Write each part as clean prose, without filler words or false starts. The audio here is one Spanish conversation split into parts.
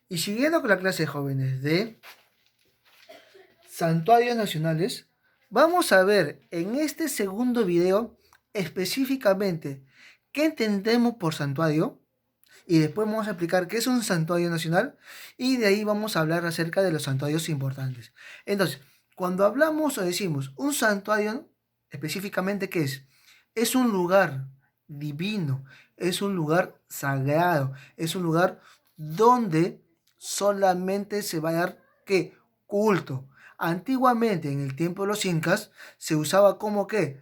Y siguiendo con la clase de jóvenes de santuarios nacionales, vamos a ver en este segundo video específicamente qué entendemos por santuario y después vamos a explicar qué es un santuario nacional y de ahí vamos a hablar acerca de los santuarios importantes. Entonces, cuando hablamos o decimos un santuario, específicamente, ¿qué es? Es un lugar divino, es un lugar sagrado, es un lugar donde solamente se va a dar ¿qué? Culto. Antiguamente, en el tiempo de los incas, se usaba como ¿qué?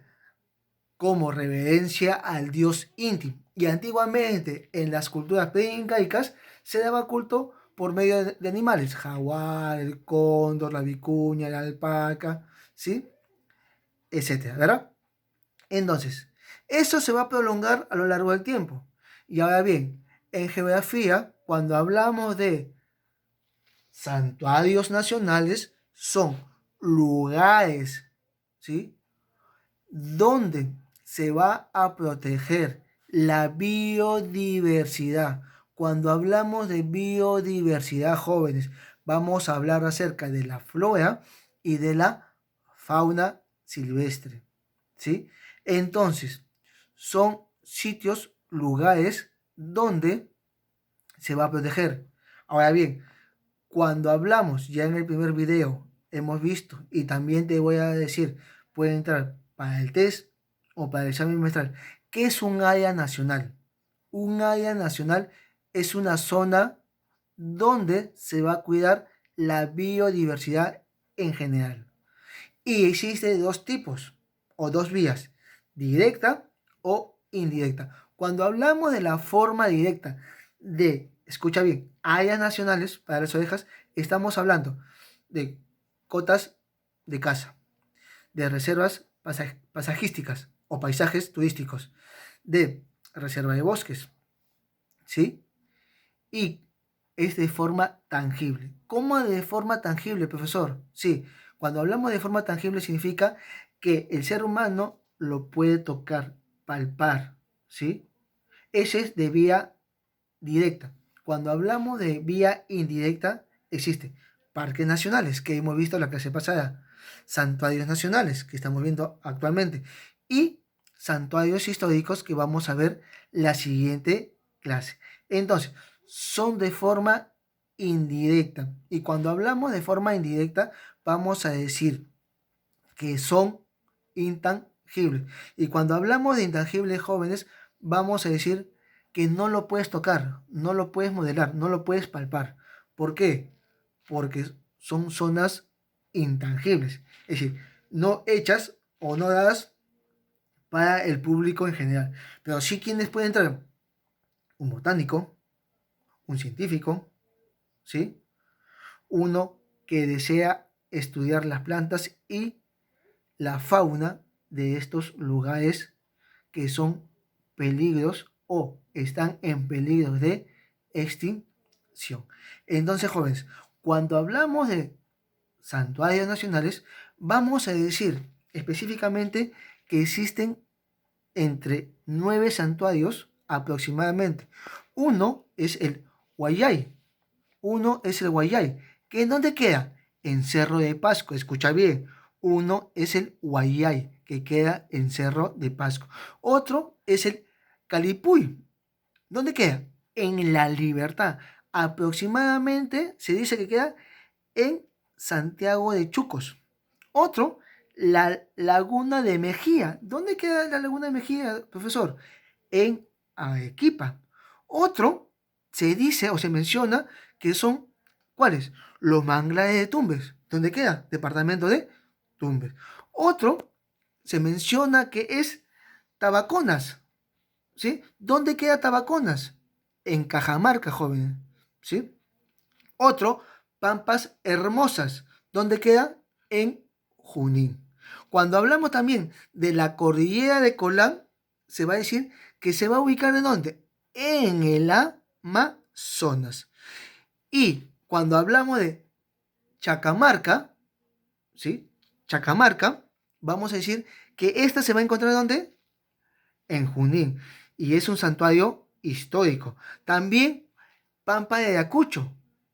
Como reverencia al dios Inti. Y antiguamente en las culturas preincaicas se daba culto por medio de animales, jaguar, el cóndor, la vicuña, la alpaca, ¿sí? Etcétera, ¿verdad? Entonces, eso se va a prolongar a lo largo del tiempo. Y ahora bien, en geografía, cuando hablamos de santuarios nacionales, son lugares, ¿sí? Donde se va a proteger la biodiversidad. Cuando hablamos de biodiversidad, jóvenes, vamos a hablar acerca de la flora y de la fauna silvestre, ¿sí? Entonces, son sitios, lugares donde se va a proteger. Ahora bien, cuando hablamos, ya en el primer video hemos visto, y también te voy a decir, puede entrar para el test o para el examen muestral, ¿qué es un área nacional? Un área nacional es una zona donde se va a cuidar la biodiversidad en general. Y existe dos tipos o dos vías, directa o indirecta. Cuando hablamos de la forma directa de, escucha bien, áreas nacionales para las ovejas, estamos hablando de cotas de caza, de reservas pasajísticas o paisajes turísticos, de reserva de bosques, ¿sí? Y es de forma tangible. ¿Cómo de forma tangible, profesor? Sí, cuando hablamos de forma tangible significa que el ser humano lo puede tocar, palpar, ¿sí? Ese es de vía directa. Cuando hablamos de vía indirecta, existe parques nacionales, que hemos visto en la clase pasada, santuarios nacionales, que estamos viendo actualmente, y santuarios históricos, que vamos a ver la siguiente clase. Entonces, son de forma indirecta. Y cuando hablamos de forma indirecta, vamos a decir que son intangibles. Y cuando hablamos de intangibles, jóvenes, vamos a decir que no lo puedes tocar, no lo puedes modelar, no lo puedes palpar. ¿Por qué? Porque son zonas intangibles. Es decir, no hechas o no dadas para el público en general. Pero sí, quienes pueden entrar: un botánico, un científico, ¿sí? Uno que desea estudiar las plantas y la fauna de estos lugares que son peligros o están en peligro de extinción. Entonces, jóvenes, cuando hablamos de santuarios nacionales, vamos a decir específicamente que existen entre 9 santuarios aproximadamente. Uno es el Guayay. Uno es el Guayay. ¿Que en dónde queda? En Cerro de Pasco. Escucha bien. Uno es el Guayay, que queda en Cerro de Pasco. Otro es el Calipuy. ¿Dónde queda? En La Libertad. Aproximadamente se dice que queda en Santiago de Chucos. Otro, la Laguna de Mejía. ¿Dónde queda la Laguna de Mejía, profesor? En Arequipa. Otro, se dice o se menciona que son, ¿cuáles? Los manglares de Tumbes. ¿Dónde queda? Departamento de Tumbes. Otro, se menciona que es Tabaconas, ¿sí? ¿Dónde queda Tabaconas? En Cajamarca, joven, ¿sí? Otro, Pampas Hermosas. ¿Dónde queda? En Junín. Cuando hablamos también de la cordillera de Colán, se va a decir que se va a ubicar en dónde? En el Amazonas. Y cuando hablamos de Chacamarca, ¿sí? Chacamarca, vamos a decir que esta se va a encontrar ¿dónde? En Junín. Y es un santuario histórico. También Pampa de Ayacucho.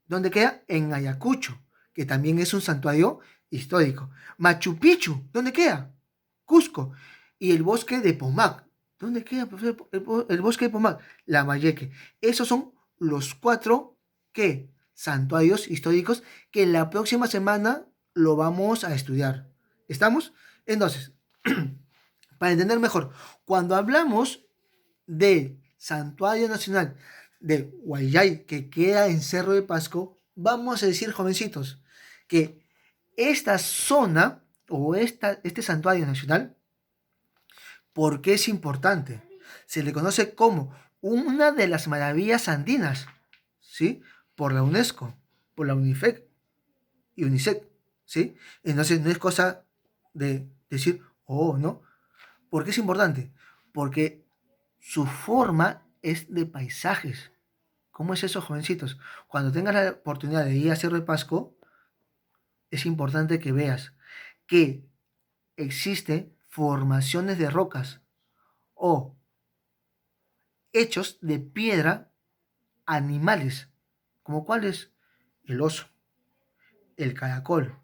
¿Dónde queda? En Ayacucho, que también es un santuario histórico. Machu Picchu, ¿dónde queda? Cusco. Y el bosque de Pomac. ¿Dónde queda, profesor? El bosque de Pomac. Lambayeque. Esos son los cuatro, ¿qué? Santuarios históricos que la próxima semana lo vamos a estudiar. ¿Estamos? Entonces, para entender mejor, cuando hablamos del Santuario Nacional de Guayay, que queda en Cerro de Pasco, vamos a decir, jovencitos, que esta zona o este santuario nacional, ¿por qué es importante? Se le conoce como una de las maravillas andinas, ¿sí? Por la UNESCO, por la UNIFEC y UNICEF, ¿sí? Entonces no es cosa de decir, oh, no. ¿Por qué es importante? Porque su forma es de paisajes. ¿Cómo es eso, jovencitos? Cuando tengas la oportunidad de ir a Cerro de Pasco, es importante que veas que existen formaciones de rocas o hechos de piedra animales, como cuáles el oso, el caracol,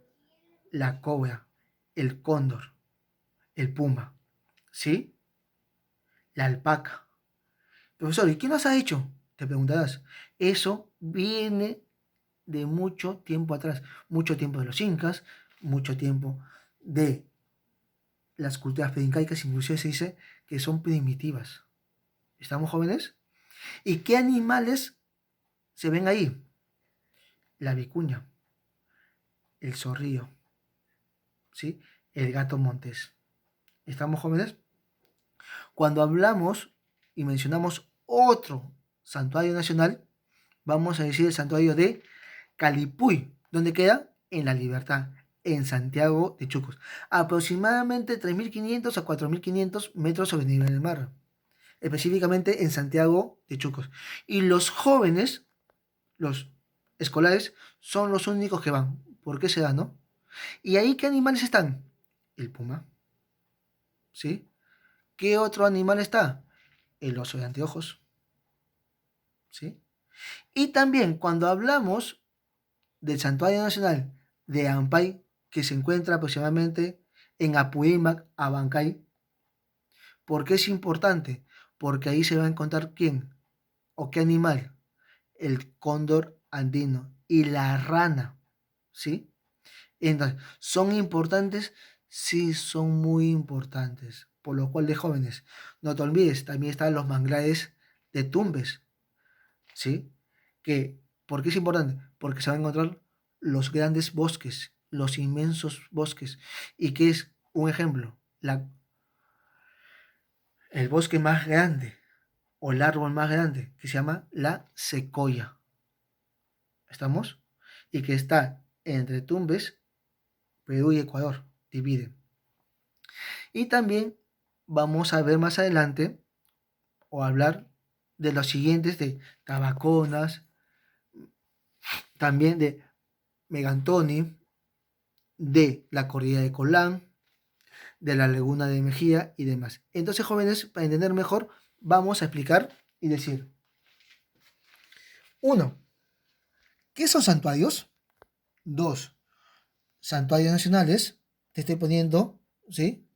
la cobra, el cóndor, el puma, ¿sí? La alpaca. Profesor, ¿y quién nos ha hecho? Te preguntarás. Eso viene de mucho tiempo atrás, mucho tiempo de los incas, mucho tiempo de las culturas preincaicas, inclusive se dice que son primitivas. ¿Estamos jóvenes? ¿Y qué animales se ven ahí? La vicuña, el zorrillo, ¿sí? El gato montés. ¿Estamos jóvenes? Cuando hablamos y mencionamos otro santuario nacional, vamos a decir el santuario de Calipuy. ¿Dónde queda? En La Libertad, en Santiago de Chucos. Aproximadamente 3.500 a 4.500 metros sobre el nivel del mar. Específicamente en Santiago de Chucos. Y los jóvenes, los escolares, son los únicos que van. ¿Por qué se da, no? ¿Y ahí qué animales están? El puma, ¿sí? ¿Qué otro animal está? El oso de anteojos, ¿sí? Y también cuando hablamos del Santuario Nacional de Ampay, que se encuentra aproximadamente en Apurímac, Abancay, ¿por qué es importante? Porque ahí se va a encontrar quién o qué animal, el cóndor andino y la rana, ¿sí? Entonces, ¿son importantes? Sí, son muy importantes. Por lo cual, de jóvenes, no te olvides, también están los manglares de Tumbes, ¿sí? Que, ¿por qué es importante? Porque se van a encontrar los grandes bosques, los inmensos bosques. ¿Y qué es un ejemplo? El bosque más grande o el árbol más grande, que se llama la secoya. ¿Estamos? Y que está entre Tumbes, Perú y Ecuador, divide. Y también vamos a ver más adelante o hablar de los siguientes de Tabaconas, también de Megantoni, de la Cordillera de Colán, de la Laguna de Mejía y demás. Entonces, jóvenes, para entender mejor, vamos a explicar y decir, uno, ¿qué son santuarios? Dos, santuarios nacionales, te estoy poniendo, ¿sí?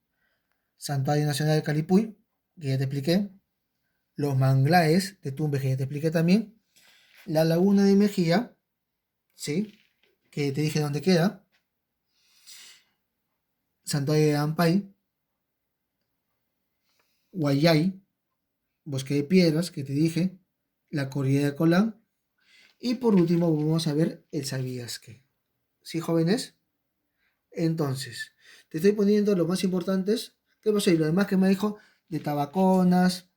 Santuario Nacional de Calipuy, que ya te expliqué, los manglares de Tumbes, que ya te expliqué también, la Laguna de Mejía, ¿sí? Que te dije dónde queda, Santuario de Ampay, Guayay, Bosque de Piedras, que te dije, la Cordillera de Colán, y por último vamos a ver el sabías que. ¿Sí, jóvenes? Entonces, te estoy poniendo los más importantes. ¿Qué pasó? Y lo demás que me dijo de tabaconas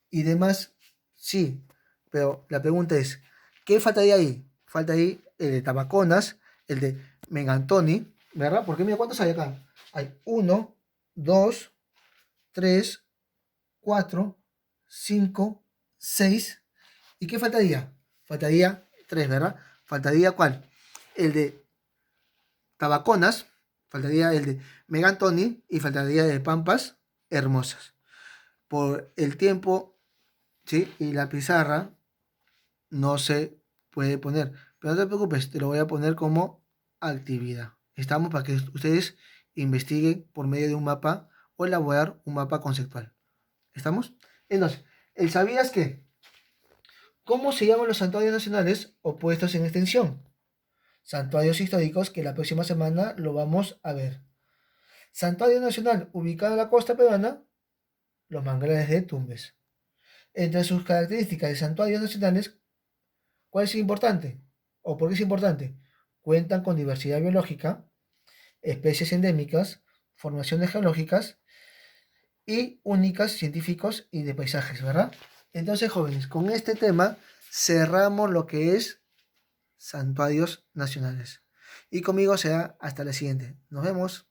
y demás, sí. Pero la pregunta es, ¿qué faltaría ahí? Falta ahí el de tabaconas, el de Megantoni, ¿verdad? Porque mira, ¿cuántos hay acá? Hay uno, dos, tres, cuatro, cinco, seis. ¿Y qué faltaría? Faltaría tres, ¿verdad? ¿Faltaría cuál? El de Tabaconas, faltaría el de Megantoni y faltaría el de Pampas Hermosas. Por el tiempo, ¿sí? Y la pizarra, no sé puede poner. Pero no te preocupes, te lo voy a poner como actividad. Estamos para que ustedes investiguen por medio de un mapa o elaborar un mapa conceptual. ¿Estamos? Entonces, ¿el sabías qué? ¿Cómo se llaman los santuarios nacionales opuestos en extensión? Santuarios históricos, que la próxima semana lo vamos a ver. Santuario nacional ubicado en la costa peruana, los manglares de Tumbes. Entre sus características de santuarios nacionales, ¿cuál es importante? ¿O por qué es importante? Cuentan con diversidad biológica, especies endémicas, formaciones geológicas y únicas científicos y de paisajes, ¿verdad? Entonces, jóvenes, con este tema cerramos lo que es santuarios nacionales. Y conmigo será hasta la siguiente. Nos vemos.